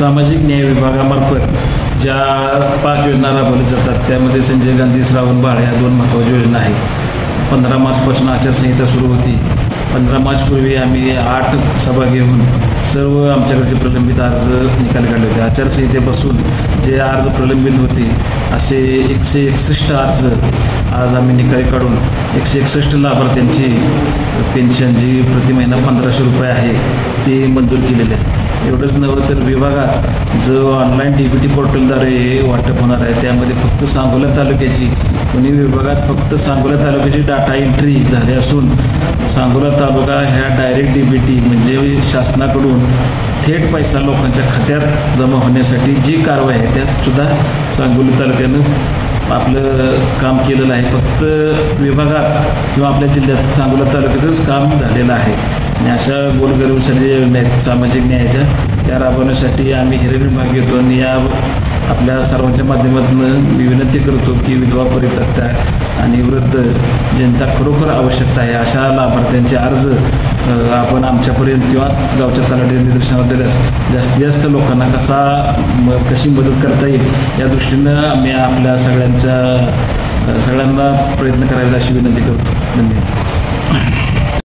सामाजिक न्याय विभागामार्फत ज्या 5 योजना राबवल्या जातात त्यामध्ये संजय गांधी श्रावण बाळ या 2 महत्त्वाच्या योजना आहेत. 15 मार्चपासून आचारसंहिता सुरू होती. 15 मार्चपूर्वी आम्ही 8 सभा घेऊन सर्व आमच्याकडचे प्रलंबित अर्ज निकाली काढले होते. आचारसंहितेपासून जे अर्ज प्रलंबित होते असे 161 अर्ज आज आम्ही निकाली काढून 161 लाभार्थ्यांची पेन्शन जी प्रति महिना 1500 रुपये आहे ती मंजूर केलेली आहे. एवढंच नव्हे तर विभागात जो ऑनलाईन DBT पोर्टलद्वारे वाटप होणार आहे त्यामध्ये फक्त सांगोला तालुक्याची पुणे विभागात फक्त सांगोला तालुक्याची डाटा एंट्री झाली असून सांगोला तालुका ह्या डायरेक्ट DBT म्हणजे शासनाकडून थेट पैसा लोकांच्या खात्यात जमा होण्यासाठी जी कारवाई आहे त्यात सुद्धा सांगोला तालुक्यानं आपलं काम केलेलं आहे. फक्त विभागात किंवा आपल्या जिल्ह्यात सांगोला तालुक्याचंच काम झालेलं आहे. आणि अशा गोरगरिबांसाठी योजना आहेत सामाजिक न्यायाच्या त्या राबवण्यासाठी आम्ही हिरिरीत भाग घेतो आणि या आपल्या सर्वांच्या माध्यमातून मी विनंती करतो की विधवा परित्यक्ता आणि वृद्ध जनता खरोखर आवश्यकता आहे अशा लाभार्थ्यांचे अर्ज आपण आमच्यापर्यंत किंवा गावच्या तलाठी निदर्शनावर दिल्यास जास्तीत जास्त लोकांना कशी मदत करता येईल या दृष्टीनं आम्ही आपल्या सगळ्यांना प्रयत्न करायला अशी विनंती करतो. धन्यवाद.